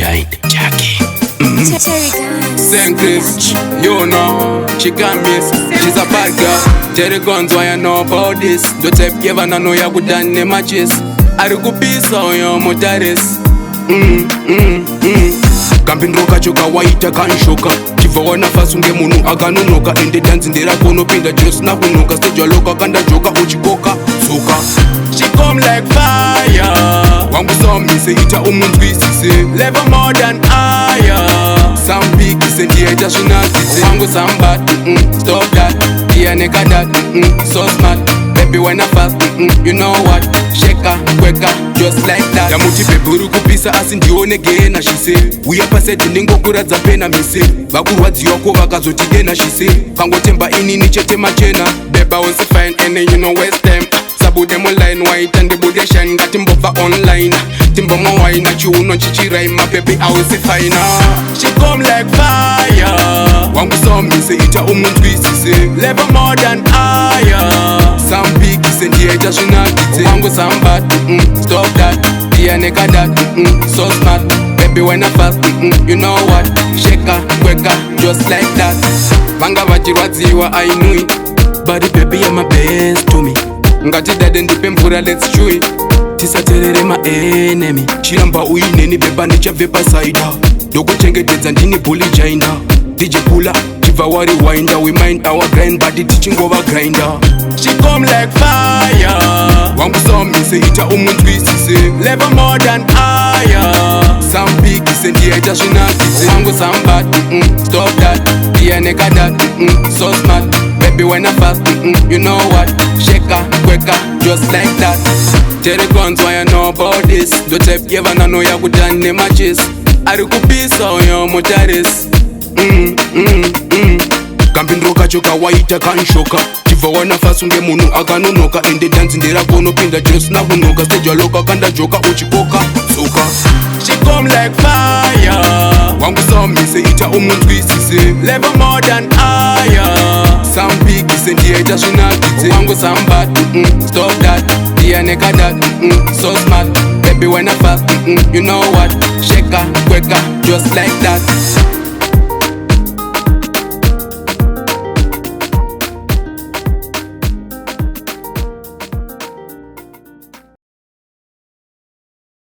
giant Jackie. Samcris, you know, she can't miss. She's a bad girl. Tell the Gunz why I know about this. Don't type given I know you good done the matches. I go peace on your motaris. Kampindroka choka waita kanshoka chivawa nafasi unge munu akanonoka ende danzi ndera konopinda just na kunoka stage waloka kanda joka uchikoka soka. She come like fire wangu somise ita umunzwisise level more than higher. Some big ise ndieta shinazise wangu somebody stop that yeah nigga that so smart baby when I fast you know what sheka kweka just like that yamuti pepuru kupisa asi ndione gena she say we are paseti ningokuradza pena mise vakurwadziwa ko vakazotigena she say kangotemba inini chete machena beba was fine and then you know waste time sabude online white and the body shine ngati mbova online timbo mo wine na chiuno chichirai my baby I was fine. She come like fire wangu somise ita umunzwisise level more than higher. Some big ise ndieta shinazise wangu somebody stop that yeah nigga that so smart baby when I fast you know what sheka kweka just like that. Vanga vachirwadziwa I knew it but baby you're my best to me ngati dade ndipe mvura let's chew it tisaterere ma enemy chiramba uineni beba ndichabve pasaida ndokuchengetedza ndini bully jainda dijipula chibva wari winder we mind our grind but tichingova grinder. She come like fire wangu somise ita umunzwisise level more than higher. Some big ise ndieta shinazise wangu somebody stop that yeah nigga that so smart baby when I fast you know what sheka kweka just like that. Tell the Gunz why I know about this. Don't type given I know you good done the matches. I go peace on your motaris. Kampindroka choka waita kanshoka chivawa nafasi unge munu akanonoka ende danzi ndera konopinda just na kunoka stage waloka kanda joka uchikoka soka. She come like fire wangu somise ita umunzwisise level more than higher. Some big ise ndieta shinazise wangu somebody stop that yeah nigga that so smart baby when I fast you know what sheka kweka just like that.